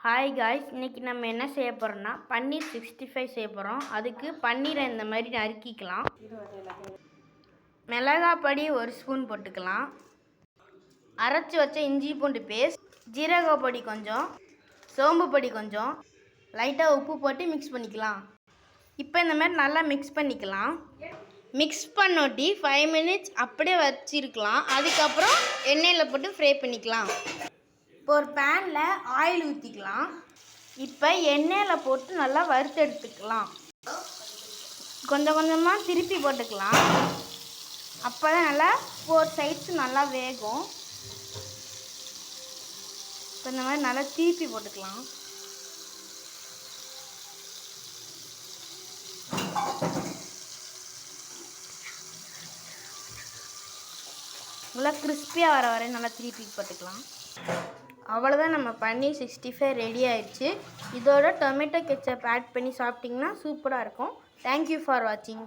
Hi guys, இன்றைக்கி நம்ம என்ன செய்ய போகிறோம்னா பன்னீர் 65 செய்ய போகிறோம். அதுக்கு பன்னீரை இந்த மாதிரி நறுக்கிக்கலாம். மிளகாய் பொடி 1 ஸ்பூன் போட்டுக்கலாம். அரைச்சி வச்ச இஞ்சி பூண்டு பேஸ்ட், ஜீரக பொடி கொஞ்சம், சோம்பு பொடி கொஞ்சம், லைட்டாக உப்பு போட்டு மிக்ஸ் பண்ணிக்கலாம். இப்போ இந்த மாதிரி நல்லா மிக்ஸ் பண்ணிக்கலாம். மிக்ஸ் பண்ணோட்டி 5 மினிட்ஸ் அப்படியே வச்சிருக்கலாம். அதுக்கப்புறம் எண்ணெயில் போட்டு ஃப்ரை பண்ணிக்கலாம். இப்போ ஒரு பேனில் ஆயில் ஊற்றிக்கலாம். இப்போ எண்ணெயில் போட்டு நல்லா வறுத்து எடுத்துக்கலாம். கொஞ்சம் கொஞ்சமாக திருப்பி போட்டுக்கலாம். அப்போ தான் நல்லா 4 சைட்ஸ் நல்லா வேகும். இப்போ இந்த மாதிரி நல்லா திருப்பி போட்டுக்கலாம். நல்லா கிறிஸ்பியாக வர வரை நல்லா திருப்பி போட்டுக்கலாம். அவ்வளோதான், நம்ம பன்னீர் 65 ரெடி ஆயிடுச்சு. இதோட டொமேட்டோ கெச்சப் ஆட் பண்ணி சாப்பிட்டிங்கன்னா சூப்பராக இருக்கும். தேங்க்யூ ஃபார் வாட்சிங்.